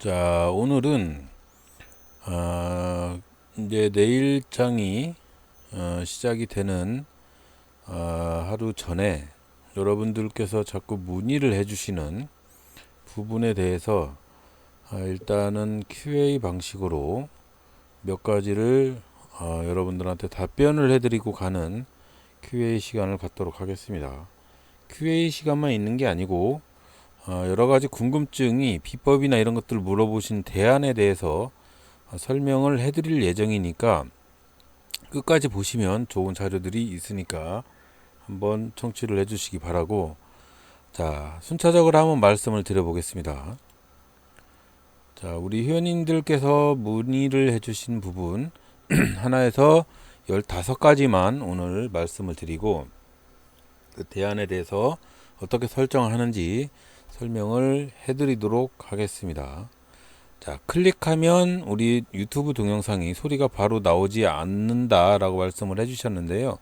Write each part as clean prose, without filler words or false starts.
자, 오늘은 이제 내일장이 시작이 되는 하루 전에 여러분들께서 자꾸 문의를 해주시는 부분에 대해서 일단은 QA 방식으로 몇 가지를 여러분들한테 답변을 해드리고 가는 QA 시간을 갖도록 하겠습니다. QA 시간만 있는 게 아니고 여러 가지 궁금증이 비법이나 이런 것들을 물어보신 대안에 대해서 설명을 해드릴 예정이니까 끝까지 보시면 좋은 자료들이 있으니까 한번 청취를 해주시기 바라고, 자, 순차적으로 한번 말씀을 드려보겠습니다. 자, 우리 회원님들께서 문의를 해주신 부분 하나에서 15가지만 오늘 말씀을 드리고, 그 대안에 대해서 어떻게 설정을 하는지 설명을 해드리도록 하겠습니다. 자, 클릭하면 우리 유튜브 동영상이 소리가 바로 나오지 않는다 라고 말씀을 해주셨는데요.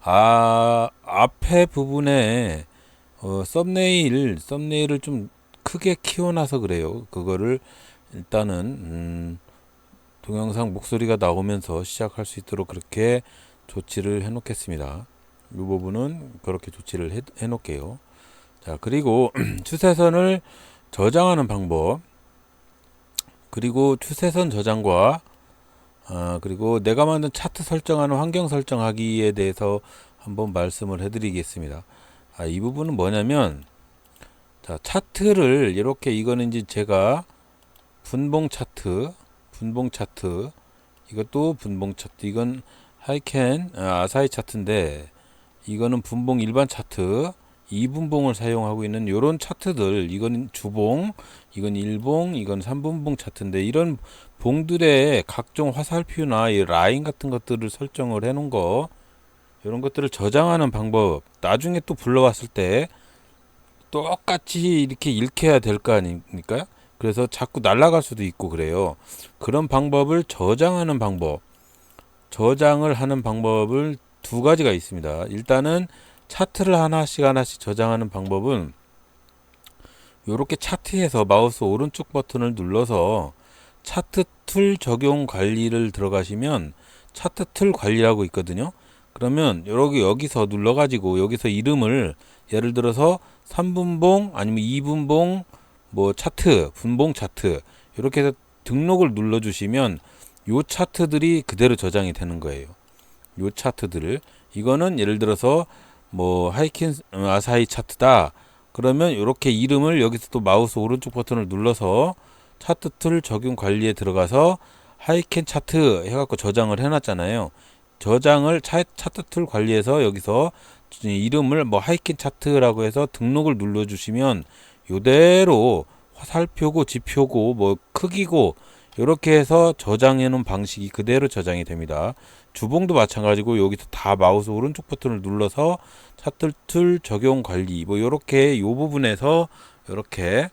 앞에 부분에 썸네일을 좀 크게 키워놔서 그래요. 그거를 일단은 동영상 목소리가 나오면서 시작할 수 있도록 그렇게 조치를 해 놓겠습니다. 이 부분은 그렇게 조치를 해 놓을게요. 자, 그리고 추세선을 저장하는 방법, 그리고 추세선 저장과 그리고 내가 만든 차트 설정하는 환경 설정하기에 대해서 한번 말씀을 해드리겠습니다. 이 부분은 뭐냐면, 자, 차트를 이렇게, 이거는 이제 제가 분봉 차트, 이것도 분봉 차트, 이건 하이켄 아사히 차트인데, 이거는 분봉 일반 차트, 2분봉을 사용하고 있는 요런 차트들, 이건 주봉, 이건 1봉, 이건 3분봉 차트인데, 이런 봉들의 각종 화살표나 이 라인 같은 것들을 설정을 해 놓은 거, 이런 것들을 저장하는 방법, 나중에 또 불러왔을 때 똑같이 이렇게 읽혀야 될 거 아닙니까? 그래서 자꾸 날아갈 수도 있고 그래요. 그런 방법을 저장하는 방법, 저장을 하는 방법을 두 가지가 있습니다. 일단은 차트를 하나씩 저장하는 방법은, 이렇게 차트에서 마우스 오른쪽 버튼을 눌러서 차트 툴 적용 관리를 들어가시면 차트 툴 관리라고 있거든요. 그러면 여기서 눌러가지고 여기서 이름을, 예를 들어서 3분봉 아니면 2분봉 뭐 차트, 분봉 차트, 이렇게 해서 등록을 눌러주시면 요 차트들이 그대로 저장이 되는 거예요. 요 차트들을, 이거는 예를 들어서 뭐 하이킨 아사히 차트다 그러면 이렇게 이름을, 여기서 또 마우스 오른쪽 버튼을 눌러서 차트 툴 적용 관리에 들어가서 하이켄 차트 해갖고 저장을 해놨잖아요. 저장을 차트 툴 관리에서 여기서 이름을 뭐 하이켄 차트라고 해서 등록을 눌러주시면 요대로 화살표고 지표고 뭐 크기고 이렇게 해서 저장해 놓은 방식이 그대로 저장이 됩니다. 주봉도 마찬가지고 여기서 다 마우스 오른쪽 버튼을 눌러서 차트 툴 적용 관리 뭐 요렇게 요 부분에서 이렇게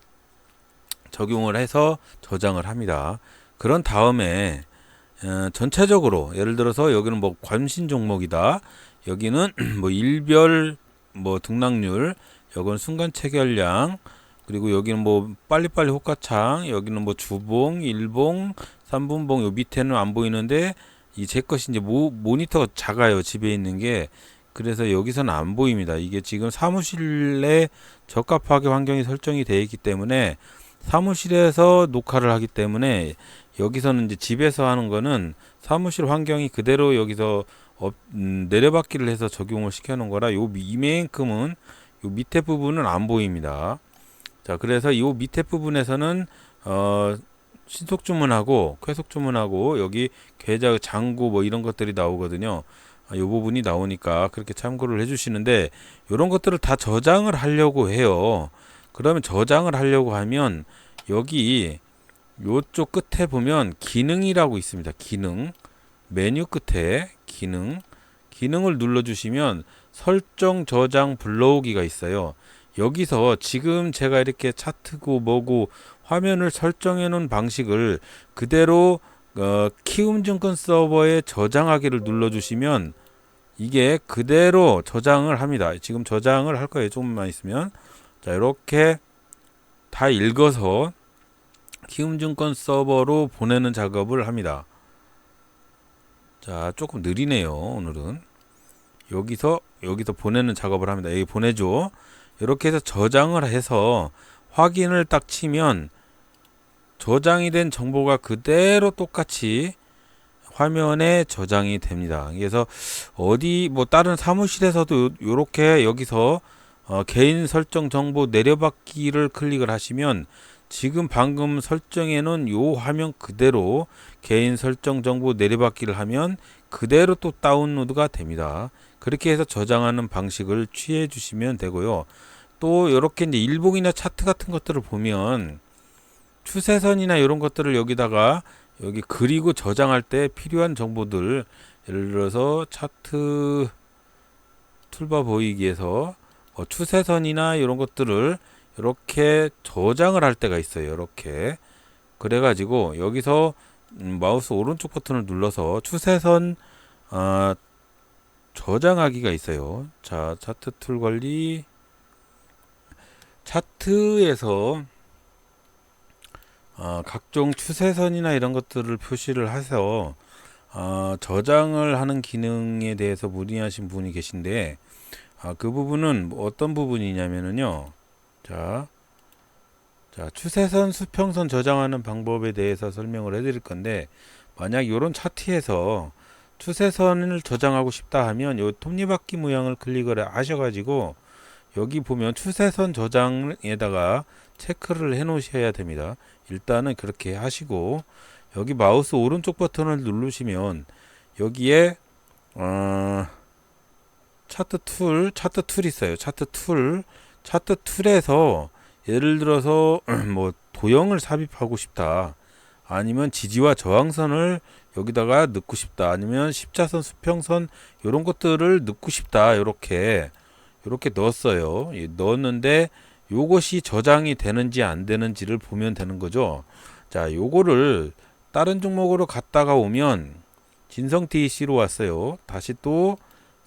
적용을 해서 저장을 합니다. 그런 다음에 전체적으로, 예를 들어서 여기는 뭐 관심 종목이다, 여기는 뭐 일별 뭐 등락률, 여기는 순간 체결량, 그리고 여기는 뭐 빨리빨리 호가창, 여기는 뭐 주봉, 일봉, 삼분봉, 요 밑에는 안 보이는데 이 제 것이 이제 모니터가 작아요, 집에 있는 게. 그래서 여기서는 안 보입니다. 이게 지금 사무실에 적합하게 환경이 설정이 되어 있기 때문에, 사무실에서 녹화를 하기 때문에 여기서는 이제 집에서 하는 거는 사무실 환경이 그대로 여기서 내려받기를 해서 적용을 시켜 놓은 거라 이만큼은 요 밑에 부분은 안 보입니다. 자, 그래서 이 밑에 부분에서는 신속 주문하고 쾌속 주문하고 여기 계좌 잔고 뭐 이런 것들이 나오거든요. 이 부분이 나오니까 그렇게 참고를 해주시는데, 이런 것들을 다 저장을 하려고 해요. 그러면 저장을 하려고 하면 여기 요쪽 끝에 보면 기능이라고 있습니다. 기능, 메뉴 끝에 기능을 눌러주시면 설정 저장 불러오기가 있어요. 여기서 지금 제가 이렇게 차트고 뭐고 화면을 설정해 놓은 방식을 그대로 키움증권 서버에 저장하기를 눌러주시면 이게 그대로 저장을 합니다. 지금 저장을 할 거예요. 조금만 있으면. 자, 이렇게 다 읽어서 키움증권 서버로 보내는 작업을 합니다. 자, 조금 느리네요. 오늘은 여기서 보내는 작업을 합니다. 여기 보내줘. 이렇게 해서 저장을 해서 확인을 딱 치면 저장이 된 정보가 그대로 똑같이 화면에 저장이 됩니다. 그래서 어디 뭐 다른 사무실에서도 이렇게 여기서 개인 설정 정보 내려받기를 클릭을 하시면 지금 방금 설정해 놓은 요 화면 그대로 개인 설정 정보 내려받기를 하면 그대로 또 다운로드가 됩니다. 그렇게 해서 저장하는 방식을 취해 주시면 되고요. 또 이렇게 이제 일봉이나 차트 같은 것들을 보면 추세선이나 이런 것들을 여기다가 여기 그리고 저장할 때 필요한 정보들, 예를 들어서 차트 툴바 보이기에서 추세선이나 이런 것들을 이렇게 저장을 할 때가 있어요. 이렇게 그래가지고 여기서 마우스 오른쪽 버튼을 눌러서 추세선 저장하기가 있어요. 자, 차트 툴 관리, 차트에서 각종 추세선이나 이런 것들을 표시를 해서 저장을 하는 기능에 대해서 문의하신 분이 계신데, 그 부분은 어떤 부분이냐면요. 자, 추세선, 수평선 저장하는 방법에 대해서 설명을 해드릴 건데, 만약 이런 차트에서 추세선을 저장하고 싶다 하면 요 톱니바퀴 모양을 클릭을 하셔가지고 여기 보면 추세선 저장에다가 체크를 해 놓으셔야 됩니다. 일단은 그렇게 하시고 여기 마우스 오른쪽 버튼을 누르시면 여기에 차트 툴 있어요. 차트 툴에서 예를 들어서 뭐 도형을 삽입하고 싶다. 아니면 지지와 저항선을 여기다가 넣고 싶다. 아니면 십자선, 수평선 이런 것들을 넣고 싶다. 이렇게 넣었어요. 넣었는데 요것이 저장이 되는지 안 되는지를 보면 되는 거죠. 자, 요거를 다른 종목으로 갔다가 오면 진성 TC로 왔어요. 다시 또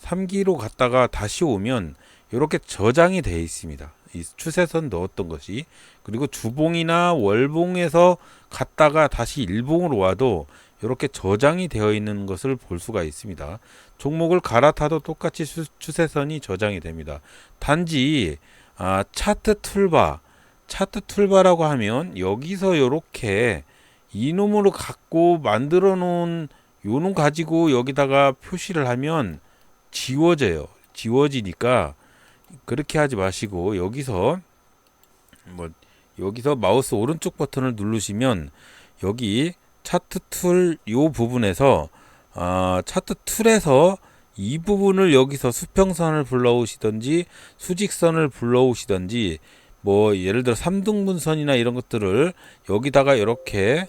3기로 갔다가 다시 오면 이렇게 저장이 되어 있습니다. 이 추세선 넣었던 것이. 그리고 주봉이나 월봉에서 갔다가 다시 일봉으로 와도 이렇게 저장이 되어 있는 것을 볼 수가 있습니다. 종목을 갈아타도 똑같이 추세선이 저장이 됩니다. 단지 차트 툴바라고 하면 여기서 이렇게 이놈으로 갖고 만들어 놓은 요놈 가지고 여기다가 표시를 하면 지워지니까 그렇게 하지 마시고 여기서 마우스 오른쪽 버튼을 누르시면 여기 차트 툴 요 부분에서 차트 툴에서 이 부분을 여기서 수평선을 불러오시든지 수직선을 불러오시든지 뭐 예를 들어 3등분선이나 이런 것들을 여기다가 이렇게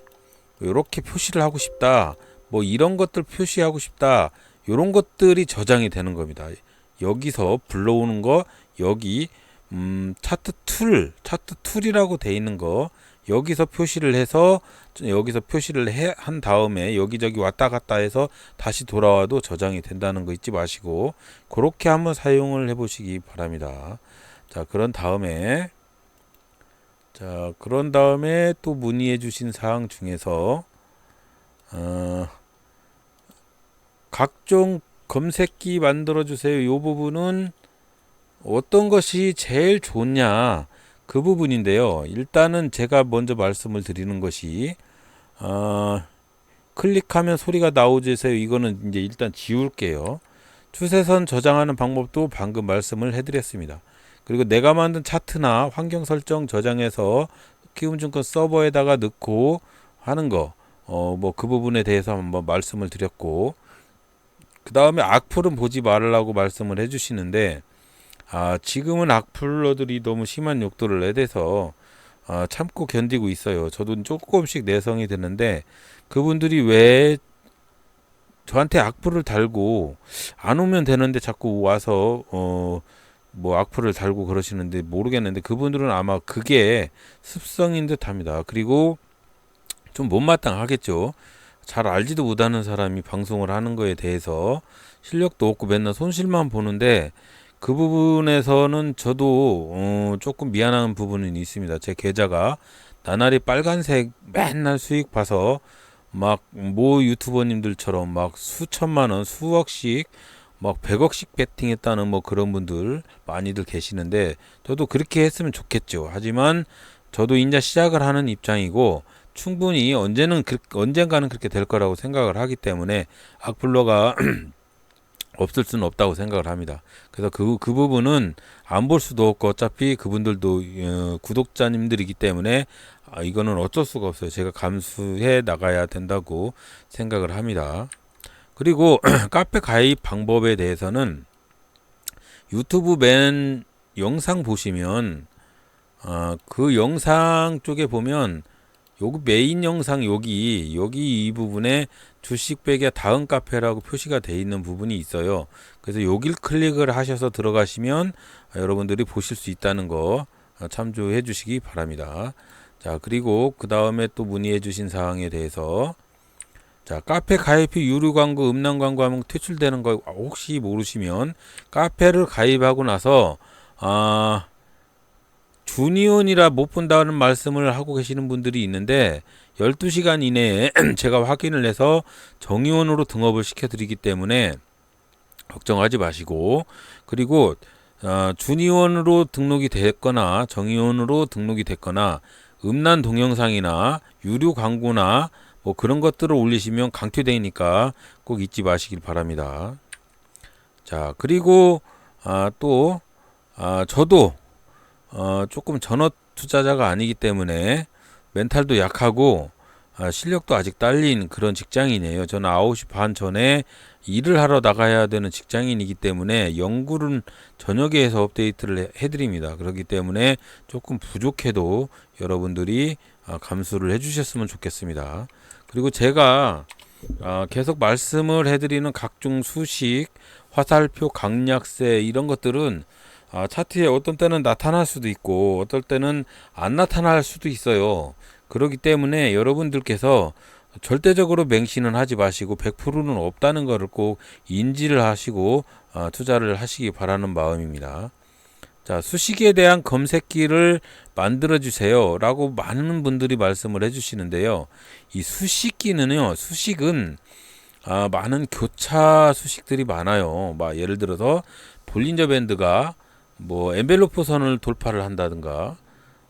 표시를 하고 싶다. 뭐 이런 것들 표시하고 싶다. 요런 것들이 저장이 되는 겁니다. 여기서 불러오는 거 여기 차트 툴이라고 돼 있는 거 여기서 표시를 해서 한 다음에 여기저기 왔다 갔다 해서 다시 돌아와도 저장이 된다는 거 잊지 마시고 그렇게 한번 사용을 해 보시기 바랍니다. 자, 그런 다음에 또 문의해 주신 사항 중에서 각종 검색기 만들어 주세요. 이 부분은 어떤 것이 제일 좋냐 그 부분인데요. 일단은 제가 먼저 말씀을 드리는 것이 클릭하면 소리가 나오세요. 이거는 이제 일단 지울게요. 추세선 저장하는 방법도 방금 말씀을 해드렸습니다. 그리고 내가 만든 차트나 환경 설정 저장해서 키움증권 서버에다가 넣고 하는 거 뭐 그 부분에 대해서 한번 말씀을 드렸고, 그 다음에 악플은 보지 말라고 말씀을 해주시는데 지금은 악플러들이 너무 심한 욕도를 내대서 참고 견디고 있어요. 저도 조금씩 내성이 되는데 그분들이 왜 저한테 악플을 달고 안 오면 되는데 자꾸 와서 뭐 악플을 달고 그러시는데 모르겠는데 그분들은 아마 그게 습성인 듯 합니다. 그리고 좀 못마땅하겠죠. 잘 알지도 못하는 사람이 방송을 하는 거에 대해서 실력도 없고 맨날 손실만 보는데 그 부분에서는 저도 조금 미안한 부분은 있습니다. 제 계좌가 나날이 빨간색 맨날 수익 봐서 막 모 유튜버님들처럼 막 수천만 원, 수억씩 막 100억씩 베팅했다는 뭐 그런 분들 많이들 계시는데 저도 그렇게 했으면 좋겠죠. 하지만 저도 이제 시작을 하는 입장이고 충분히 언젠가는 그렇게 될 거라고 생각을 하기 때문에 악플러가 없을 수는 없다고 생각을 합니다. 그래서 그 부분은 안 볼 수도 없고 어차피 그분들도 구독자님들이기 때문에 이거는 어쩔 수가 없어요. 제가 감수해 나가야 된다고 생각을 합니다. 그리고 카페 가입 방법에 대해서는 유튜브 맨 영상 보시면 그 영상 쪽에 보면 여기 메인 영상 여기 이 부분에 주식 베개 다음 카페라고 표시가 되어 있는 부분이 있어요. 그래서 여길 클릭을 하셔서 들어가시면 여러분들이 보실 수 있다는 거 참조해 주시기 바랍니다. 자, 그리고 그 다음에 또 문의해 주신 사항에 대해서 자, 카페 가입비 유료 광고, 음란 광고 하면 퇴출되는 거 혹시 모르시면 카페를 가입하고 나서 준위원이라 못 본다는 말씀을 하고 계시는 분들이 있는데 12시간 이내에 제가 확인을 해서 정의원으로 등업을 시켜드리기 때문에 걱정하지 마시고 그리고 준위원으로 등록이 됐거나 정의원으로 등록이 됐거나 음란 동영상이나 유료 광고나 뭐 그런 것들을 올리시면 강퇴되니까 꼭 잊지 마시길 바랍니다. 자, 그리고 또 저도 조금 전업 투자자가 아니기 때문에 멘탈도 약하고 실력도 아직 딸린 그런 직장인이에요. 저는 9시 반 전에 일을 하러 나가야 되는 직장인이기 때문에 연구는 저녁에 해서 업데이트를 해드립니다. 그렇기 때문에 조금 부족해도 여러분들이 감수를 해주셨으면 좋겠습니다. 그리고 제가 계속 말씀을 해드리는 각종 수식, 화살표, 강약세 이런 것들은 차트에 어떤 때는 나타날 수도 있고 어떨 때는 안 나타날 수도 있어요. 그렇기 때문에 여러분들께서 절대적으로 맹신은 하지 마시고 100%는 없다는 것을 꼭 인지를 하시고 투자를 하시기 바라는 마음입니다. 자, 수식에 대한 검색기를 만들어 주세요 라고 많은 분들이 말씀을 해 주시는데요. 이 수식기는요, 수식은 많은 교차 수식들이 많아요. 막 예를 들어서 볼린저 밴드가 뭐 엔벨로프 선을 돌파를 한다든가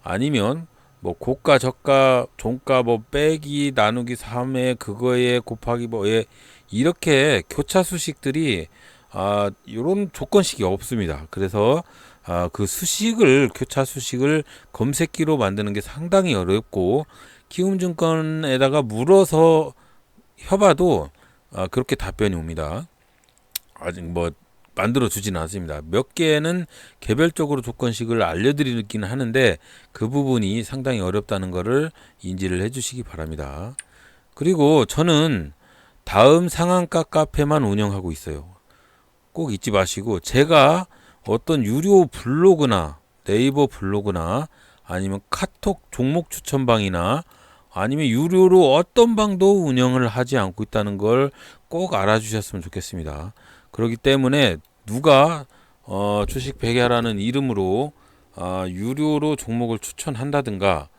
아니면 뭐 고가 저가 종가 뭐 빼기 나누기 3에 그거에 곱하기 뭐에 이렇게 교차 수식들이 이런 조건식이 없습니다. 그래서 그 수식을 교차 수식을 검색기로 만드는 게 상당히 어렵고 키움증권에다가 물어서 해봐도 그렇게 답변이 옵니다. 아직 뭐 만들어 주지는 않습니다. 몇 개는 개별적으로 조건식을 알려드리긴 하는데 그 부분이 상당히 어렵다는 것을 인지를 해주시기 바랍니다. 그리고 저는 다음 상한가 카페만 운영하고 있어요. 꼭 잊지 마시고 제가 어떤 유료 블로그나 네이버 블로그나 아니면 카톡 종목 추천방이나 아니면 유료로 어떤 방도 운영을 하지 않고 있다는 걸 꼭 알아주셨으면 좋겠습니다. 그렇기 때문에 누가 주식 백야라는 이름으로 유료로 종목을 추천한다든가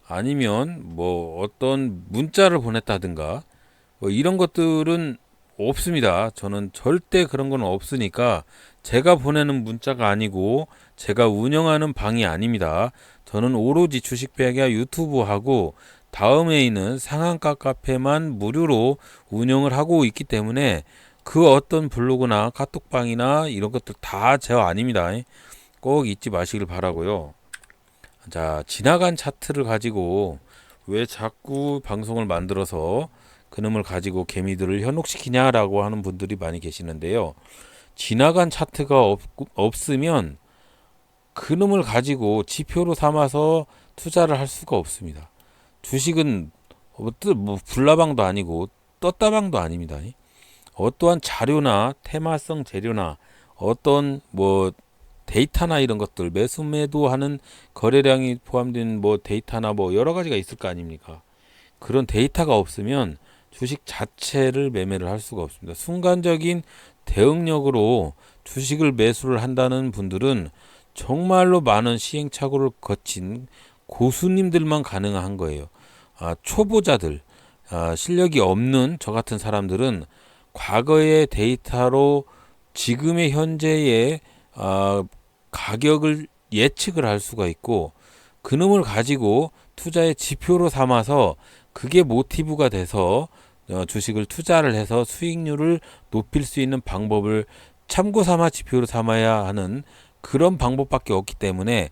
아니면 뭐 어떤 문자를 보냈다든가 뭐 이런 것들은 없습니다. 저는 절대 그런 건 없으니까 제가 보내는 문자가 아니고 제가 운영하는 방이 아닙니다. 저는 오로지 주식 백야 유튜브하고 다음에 있는 상한가 카페만 무료로 운영을 하고 있기 때문에 그 어떤 블로그나 카톡방이나 이런 것들 다 제 아닙니다. 꼭 잊지 마시길 바라고요. 자, 지나간 차트를 가지고 왜 자꾸 방송을 만들어서 그놈을 가지고 개미들을 현혹시키냐라고 하는 분들이 많이 계시는데요. 지나간 차트가 없으면 그놈을 가지고 지표로 삼아서 투자를 할 수가 없습니다. 주식은 뭐 불나방도 아니고 떴다방도 아닙니다. 어떠한 자료나 테마성 재료나 어떤 뭐 데이터나 이런 것들 매수 매도하는 거래량이 포함된 뭐 데이터나 뭐 여러 가지가 있을 거 아닙니까? 그런 데이터가 없으면 주식 자체를 매매를 할 수가 없습니다. 순간적인 대응력으로 주식을 매수를 한다는 분들은 정말로 많은 시행착오를 거친 고수님들만 가능한 거예요. 초보자들, 실력이 없는 저 같은 사람들은 과거의 데이터로 지금의 현재의 가격을 예측을 할 수가 있고, 그놈을 가지고 투자의 지표로 삼아서 그게 모티브가 돼서 주식을 투자를 해서 수익률을 높일 수 있는 방법을 참고 삼아 지표로 삼아야 하는 그런 방법밖에 없기 때문에,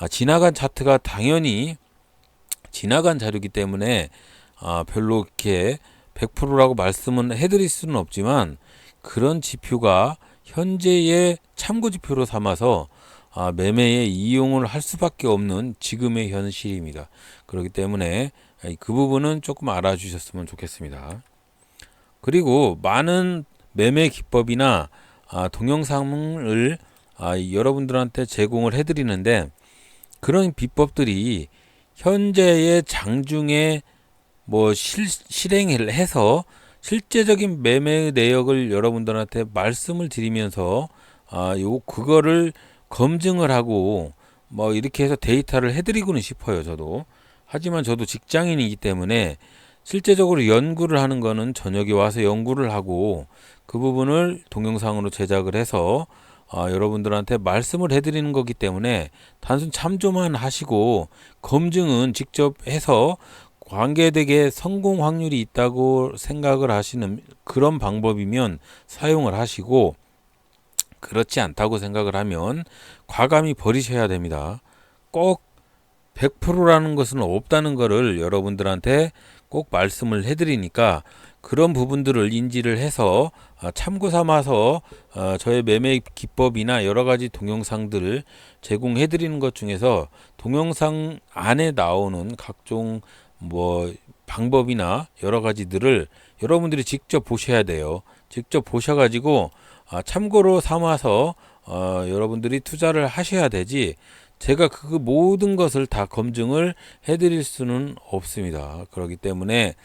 지나간 차트가 당연히 지나간 자료이기 때문에 별로 이렇게 100%라고 말씀은 해드릴 수는 없지만, 그런 지표가 현재의 참고 지표로 삼아서 매매에 이용을 할 수밖에 없는 지금의 현실입니다. 그렇기 때문에 그 부분은 조금 알아주셨으면 좋겠습니다. 그리고 많은 매매 기법이나 동영상을 여러분들한테 제공을 해드리는데, 그런 비법들이 현재의 장중에 실행을 해서 실제적인 매매의 내역을 여러분들한테 말씀을 드리면서 그거를 검증을 하고 이렇게 해서 데이터를 해드리고는 싶어요, 저도. 하지만 저도 직장인이기 때문에 실제적으로 연구를 하는 거는 저녁에 와서 연구를 하고 그 부분을 동영상으로 제작을 해서 여러분들한테 말씀을 해드리는 거기 때문에 단순 참조만 하시고 검증은 직접 해서 관계되게 성공 확률이 있다고 생각을 하시는 그런 방법이면 사용을 하시고, 그렇지 않다고 생각을 하면 과감히 버리셔야 됩니다. 꼭 100%라는 것은 없다는 것을 여러분들한테 꼭 말씀을 해드리니까, 그런 부분들을 인지를 해서 참고 삼아서 저의 매매 기법이나 여러 가지 동영상들을 제공해 드리는 것 중에서 동영상 안에 나오는 각종 방법이나 여러 가지들을 여러분들이 직접 보셔야 돼요. 직접 보셔가지고 참고로 삼아서 여러분들이 투자를 하셔야 되지, 제가 그 모든 것을 다 검증을 해드릴 수는 없습니다. 그렇기 때문에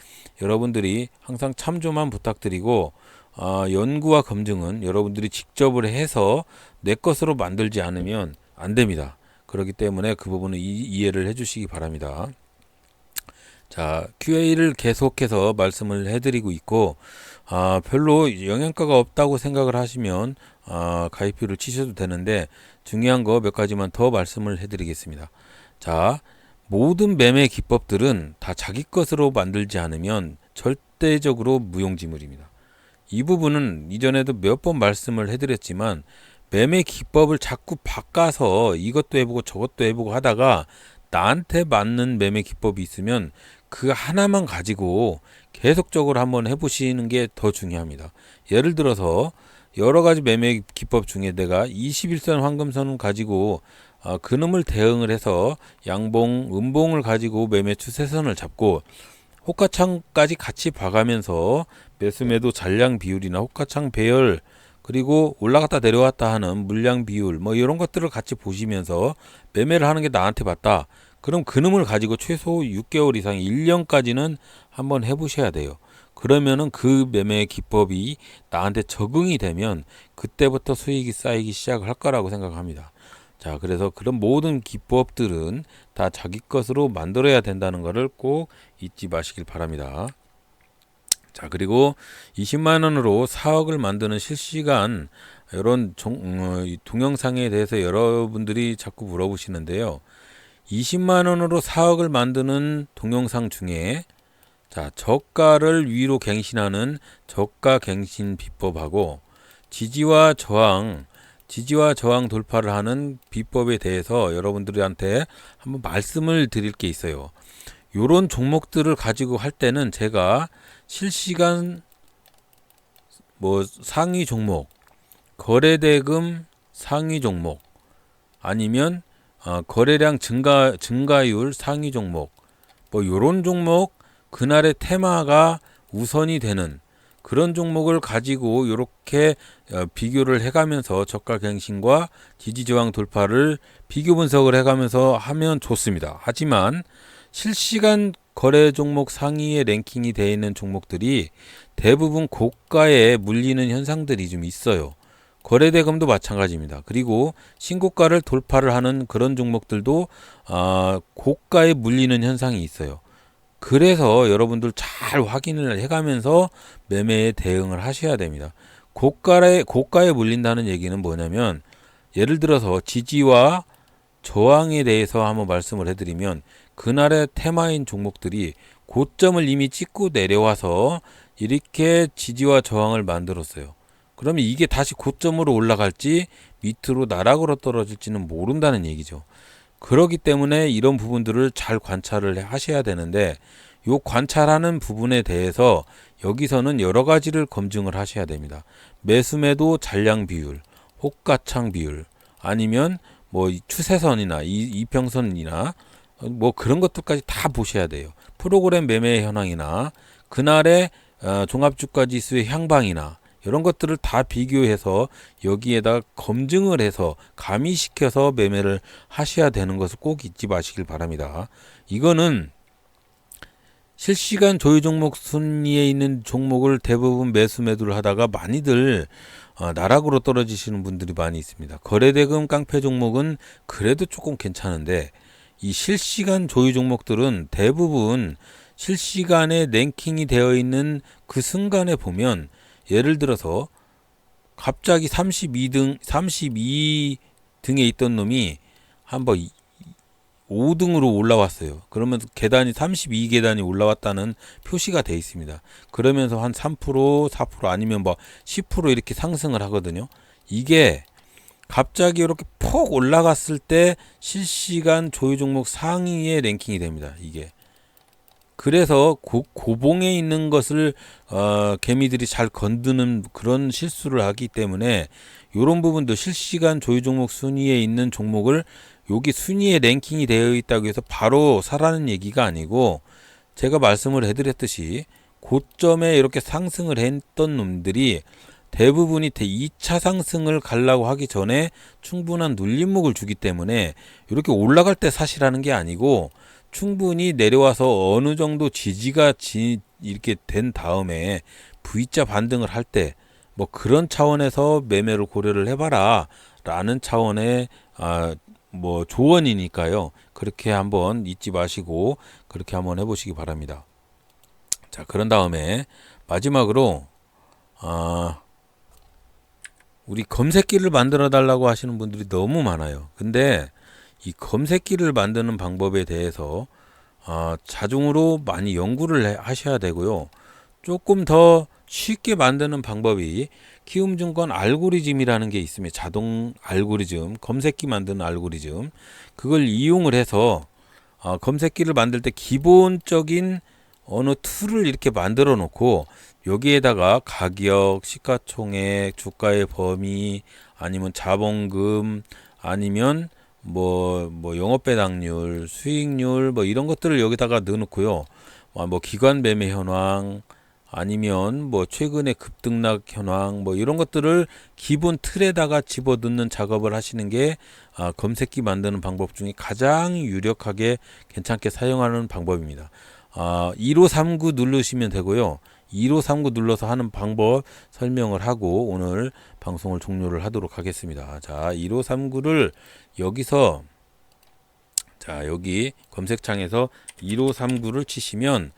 여러분들이 항상 참조만 부탁드리고, 연구와 검증은 여러분들이 직접을 해서 내 것으로 만들지 않으면 안 됩니다. 그렇기 때문에 그 부분은 이해를 해주시기 바랍니다. 자, QA를 계속해서 말씀을 해드리고 있고, 별로 영양가가 없다고 생각을 하시면 가입료를 치셔도 되는데, 중요한 거 몇 가지만 더 말씀을 해드리겠습니다. 자, 모든 매매 기법들은 다 자기 것으로 만들지 않으면 절대적으로 무용지물입니다. 이 부분은 이전에도 몇 번 말씀을 해드렸지만, 매매 기법을 자꾸 바꿔서 이것도 해보고 저것도 해보고 하다가 나한테 맞는 매매 기법이 있으면 그 하나만 가지고 계속적으로 한번 해보시는 게 더 중요합니다. 예를 들어서 여러 가지 매매 기법 중에 내가 21선 황금선을 가지고 그놈을 대응을 해서 양봉, 음봉을 가지고 매매 추세선을 잡고 호가창까지 같이 봐가면서 매수매도 잔량 비율이나 호가창 배열, 그리고 올라갔다 내려왔다 하는 물량 비율 이런 것들을 같이 보시면서 매매를 하는 게 나한테 맞다. 그럼 그놈을 가지고 최소 6개월 이상 1년까지는 한번 해보셔야 돼요. 그러면은 그 매매 기법이 나한테 적응이 되면 그때부터 수익이 쌓이기 시작을 할 거라고 생각합니다. 자, 그래서 그런 모든 기법들은 다 자기 것으로 만들어야 된다는 것을 꼭 잊지 마시길 바랍니다. 자, 그리고 20만 원으로 4억을 만드는 실시간 이런 동영상에 대해서 여러분들이 자꾸 물어보시는데요. 20만 원으로 4억을 만드는 동영상 중에, 자, 저가를 위로 갱신하는 저가 갱신 비법하고 지지와 저항 돌파를 하는 비법에 대해서 여러분들한테 한번 말씀을 드릴 게 있어요. 요런 종목들을 가지고 할 때는 제가 실시간 상위 종목, 거래대금 상위 종목, 아니면 거래량 증가율 상위 종목, 요런 종목, 그날의 테마가 우선이 되는 그런 종목을 가지고 이렇게 비교를 해가면서 저가 갱신과 지지저항 돌파를 비교 분석을 해가면서 하면 좋습니다. 하지만 실시간 거래 종목 상위에 랭킹이 되어 있는 종목들이 대부분 고가에 물리는 현상들이 좀 있어요. 거래대금도 마찬가지입니다. 그리고 신고가를 돌파를 하는 그런 종목들도 고가에 물리는 현상이 있어요. 그래서 여러분들 잘 확인을 해가면서 매매에 대응을 하셔야 됩니다. 고가에 물린다는 얘기는 뭐냐면, 예를 들어서 지지와 저항에 대해서 한번 말씀을 해드리면, 그날의 테마인 종목들이 고점을 이미 찍고 내려와서 이렇게 지지와 저항을 만들었어요. 그러면 이게 다시 고점으로 올라갈지 밑으로 나락으로 떨어질지는 모른다는 얘기죠. 그렇기 때문에 이런 부분들을 잘 관찰을 하셔야 되는데, 요 관찰하는 부분에 대해서 여기서는 여러 가지를 검증을 하셔야 됩니다. 매수매도 잔량 비율, 호가창 비율, 아니면 뭐 추세선이나 이평선이나 뭐 그런 것들까지 다 보셔야 돼요. 프로그램 매매 현황이나 그날의 종합주가 지수의 향방이나 이런 것들을 다 비교해서 여기에다 검증을 해서 가미시켜서 매매를 하셔야 되는 것을 꼭 잊지 마시길 바랍니다. 이거는 실시간 조회 종목 순위에 있는 종목을 대부분 매수매도를 하다가 많이들 나락으로 떨어지시는 분들이 많이 있습니다. 거래대금 깡패 종목은 그래도 조금 괜찮은데, 이 실시간 조회 종목들은 대부분 실시간에 랭킹이 되어 있는 그 순간에 보면, 예를 들어서 갑자기 32등에 있던 놈이 한번 5등으로 올라왔어요. 그러면 계단이 32계단이 올라왔다는 표시가 되어 있습니다. 그러면서 한 3%, 4% 아니면 뭐 10% 이렇게 상승을 하거든요. 이게 갑자기 이렇게 폭 올라갔을 때 실시간 조회 종목 상위에 랭킹이 됩니다. 이게. 그래서 고봉에 있는 것을 개미들이 잘 건드는 그런 실수를 하기 때문에, 이런 부분도 실시간 조회 종목 순위에 있는 종목을 여기 순위에 랭킹이 되어 있다고 해서 바로 사라는 얘기가 아니고, 제가 말씀을 해드렸듯이 고점에 이렇게 상승을 했던 놈들이 대부분이 2차 상승을 가려고 하기 전에 충분한 눌림목을 주기 때문에, 이렇게 올라갈 때 사시라는 게 아니고, 충분히 내려와서 어느 정도 지지가 이렇게 된 다음에 V자 반등을 할 때 뭐 그런 차원에서 매매를 고려를 해봐라 라는 차원의 뭐 조언이니까요. 그렇게 한번 잊지 마시고 그렇게 한번 해보시기 바랍니다. 자, 그런 다음에 마지막으로 우리 검색기를 만들어 달라고 하시는 분들이 너무 많아요. 근데 이 검색기를 만드는 방법에 대해서 자중으로 많이 연구를 하셔야 되고요. 조금 더 쉽게 만드는 방법이 키움증권 알고리즘이라는 게 있습니다. 자동 알고리즘, 검색기 만드는 알고리즘. 그걸 이용을 해서 검색기를 만들 때 기본적인 어느 툴을 이렇게 만들어 놓고, 여기에다가 가격, 시가총액, 주가의 범위, 아니면 자본금, 아니면 뭐 영업배당률, 수익률 뭐 이런 것들을 여기다가 넣어놓고요. 뭐 기관 매매 현황, 아니면 뭐 최근의 급등락 현황, 뭐 이런 것들을 기본 틀에다가 집어넣는 작업을 하시는 게 검색기 만드는 방법 중에 가장 유력하게 괜찮게 사용하는 방법입니다. 1539 누르시면 되고요. 1539 눌러서 하는 방법 설명을 하고 오늘 방송을 종료를 하도록 하겠습니다. 자, 1539를 여기서, 자, 여기 검색창에서 1539를 치시면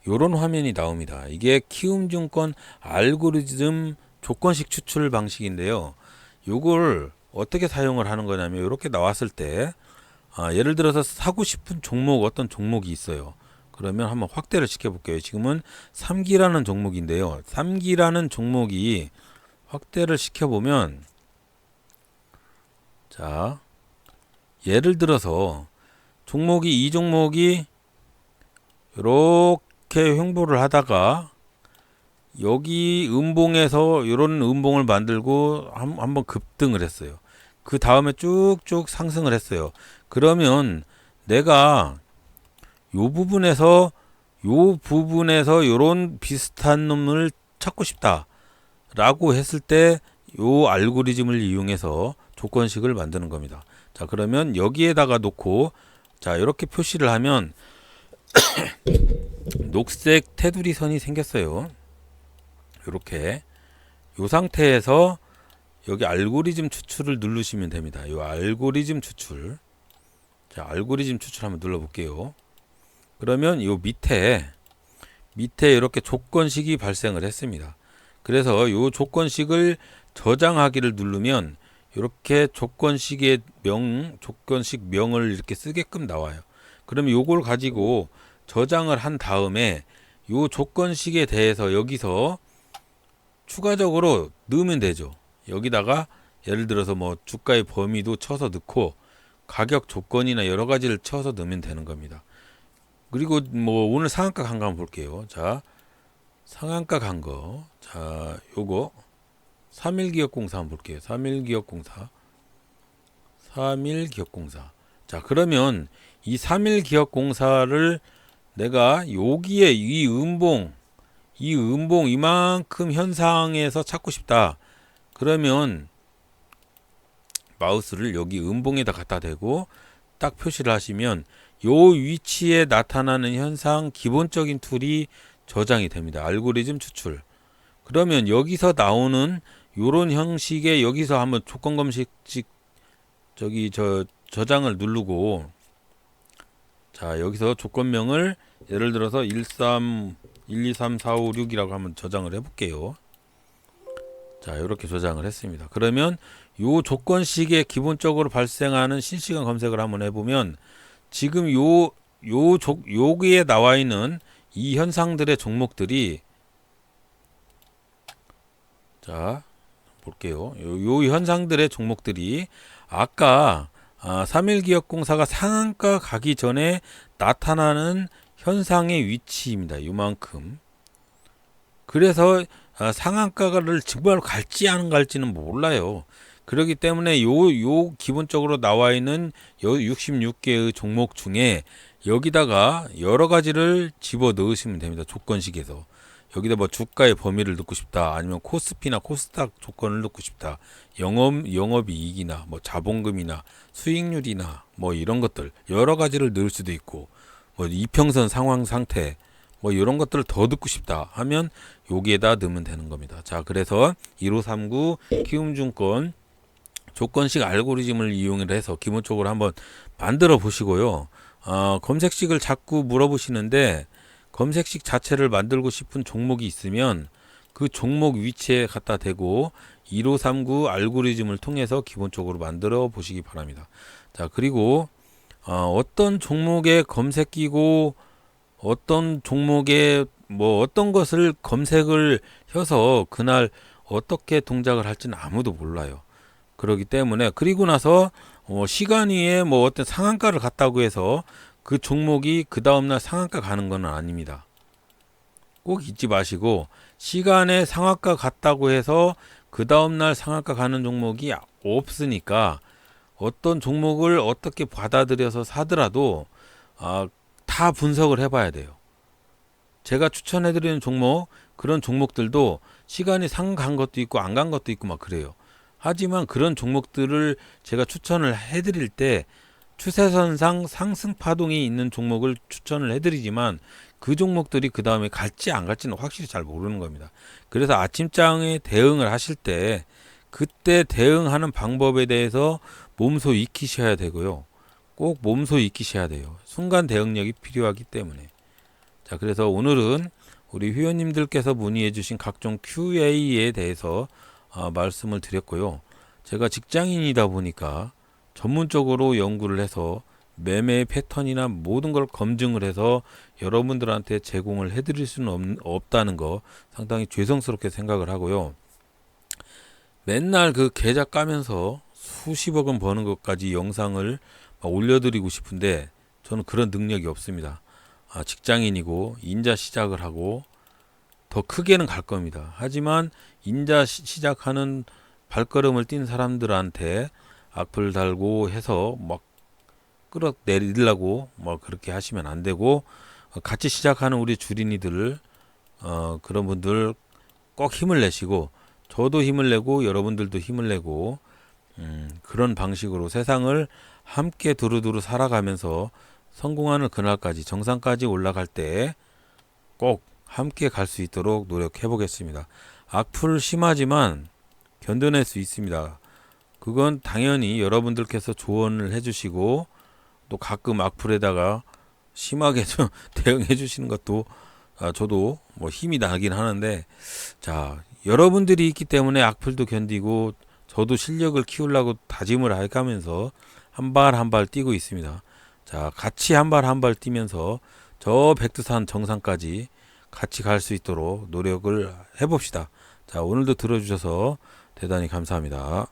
요런 화면이 나옵니다. 이게 키움증권 알고리즘 조건식 추출 방식인데요. 요걸 어떻게 사용을 하는 거냐면, 이렇게 나왔을 때 예를 들어서 사고 싶은 종목, 어떤 종목이 있어요. 그러면 한번 확대를 시켜볼게요. 지금은 3기라는 종목인데요. 3기라는 종목이 확대를 시켜보면, 자, 예를 들어서 이 종목이 이렇게 횡보를 하다가 여기 음봉에서 이런 음봉을 만들고 한번 급등을 했어요. 그 다음에 쭉쭉 상승을 했어요. 그러면 내가 요 부분에서 요런 비슷한 놈을 찾고 싶다 라고 했을 때 요 알고리즘을 이용해서 조건식을 만드는 겁니다. 자, 그러면 여기에다가 놓고, 자, 이렇게 표시를 하면 녹색 테두리 선이 생겼어요. 이렇게 요 상태에서 여기 알고리즘 추출을 누르시면 됩니다. 이 알고리즘 추출. 자, 알고리즘 추출 한번 눌러볼게요. 그러면 이 밑에 이렇게 조건식이 발생을 했습니다. 그래서 이 조건식을 저장하기를 누르면 이렇게 조건식 명을 이렇게 쓰게끔 나와요. 그러면 요걸 가지고 저장을 한 다음에 요 조건식에 대해서 여기서 추가적으로 넣으면 되죠. 여기다가 예를 들어서 뭐 주가의 범위도 쳐서 넣고 가격 조건이나 여러 가지를 쳐서 넣으면 되는 겁니다. 그리고 뭐 오늘 상한가 간 거 한번 볼게요. 자, 상한가 간 거. 자, 요거 3일기업공사 한번 볼게요. 3일기업공사. 자, 그러면 이 3일기업공사를 내가 여기에 이 음봉 이만큼 현상에서 찾고 싶다. 그러면 마우스를 여기 음봉에다 갖다 대고 딱 표시를 하시면 요 위치에 나타나는 현상 기본적인 툴이 저장이 됩니다. 알고리즘 추출. 그러면 여기서 나오는 요런 형식의 여기서 한번 조건 검식식 저장을 누르고, 자, 여기서 조건명을 예를 들어서 13 1, 2, 3, 4, 5, 6이라고 한번 저장을 해볼게요. 자, 이렇게 저장을 했습니다. 그러면 요 조건식에 기본적으로 발생하는 실시간 검색을 한번 해보면 지금 여기에 나와 있는 이 현상들의 종목들이, 자, 볼게요. 요 현상들의 종목들이 아까 3일기업공사가 상한가 가기 전에 나타나는 현상의 위치입니다. 요만큼. 그래서 상한가를 정말 갈지 안 갈지는 몰라요. 그렇기 때문에 요 기본적으로 나와 있는 66개의 종목 중에 여기다가 여러 가지를 집어 넣으시면 됩니다. 조건식에서. 여기다 뭐 주가의 범위를 넣고 싶다. 아니면 코스피나 코스닥 조건을 넣고 싶다. 영업이익이나 뭐 자본금이나 수익률이나 뭐 이런 것들 여러 가지를 넣을 수도 있고, 뭐 이평선 상황 상태 뭐 이런 것들을 더 듣고 싶다 하면 여기에다 넣으면 되는 겁니다. 자, 그래서 1539 키움증권 조건식 알고리즘을 이용해서 기본적으로 한번 만들어 보시고요. 검색식을 자꾸 물어보시는데 검색식 자체를 만들고 싶은 종목이 있으면 그 종목 위치에 갖다 대고 1539 알고리즘을 통해서 기본적으로 만들어 보시기 바랍니다. 자, 그리고 어떤 종목에 검색기고 어떤 종목에 뭐 어떤 것을 검색을 해서 그날 어떻게 동작을 할지는 아무도 몰라요. 그렇기 때문에 그리고 나서 시간 위에 뭐 어떤 상한가를 갔다고 해서 그 종목이 그 다음날 상한가 가는 건 아닙니다. 꼭 잊지 마시고 시간에 상한가 갔다고 해서 그 다음날 상한가 가는 종목이 없으니까 어떤 종목을 어떻게 받아들여서 사더라도 다 분석을 해봐야 돼요. 제가 추천해드리는 종목, 그런 종목들도 시간이 상 간 것도 있고 안 간 것도 있고 막 그래요. 하지만 그런 종목들을 제가 추천을 해드릴 때 추세선상 상승 파동이 있는 종목을 추천을 해드리지만 그 종목들이 그 다음에 갈지 안 갈지는 확실히 잘 모르는 겁니다. 그래서 아침장에 대응을 하실 때 그때 대응하는 방법에 대해서 몸소 익히셔야 되고요. 꼭 몸소 익히셔야 돼요. 순간 대응력이 필요하기 때문에. 자, 그래서 오늘은 우리 회원님들께서 문의해 주신 각종 QA에 대해서 말씀을 드렸고요. 제가 직장인이다 보니까 전문적으로 연구를 해서 매매 패턴이나 모든 걸 검증을 해서 여러분들한테 제공을 해드릴 수는 없다는 거 상당히 죄송스럽게 생각을 하고요. 맨날 그 계좌 까면서 수십억 원 버는 것까지 영상을 올려드리고 싶은데 저는 그런 능력이 없습니다. 직장인이고 인자 시작을 하고 더 크게는 갈 겁니다. 하지만 인자 시작하는 발걸음을 뛴 사람들한테 악플 달고 해서 막 끌어내리려고 뭐 그렇게 하시면 안 되고, 같이 시작하는 우리 주린이들 그런 분들 꼭 힘을 내시고 저도 힘을 내고 여러분들도 힘을 내고 그런 방식으로 세상을 함께 두루두루 살아가면서 성공하는 그날까지 정상까지 올라갈 때 꼭 함께 갈 수 있도록 노력해 보겠습니다. 악플 심하지만 견뎌낼 수 있습니다. 그건 당연히 여러분들께서 조언을 해주시고 또 가끔 악플에다가 심하게 좀 대응해 주시는 것도 저도 뭐 힘이 나긴 하는데, 자, 여러분들이 있기 때문에 악플도 견디고 저도 실력을 키우려고 다짐을 해가면서 한 발 한 발 뛰고 있습니다. 자, 같이 한 발 한 발 뛰면서 저 백두산 정상까지 같이 갈 수 있도록 노력을 해봅시다. 자, 오늘도 들어주셔서 대단히 감사합니다.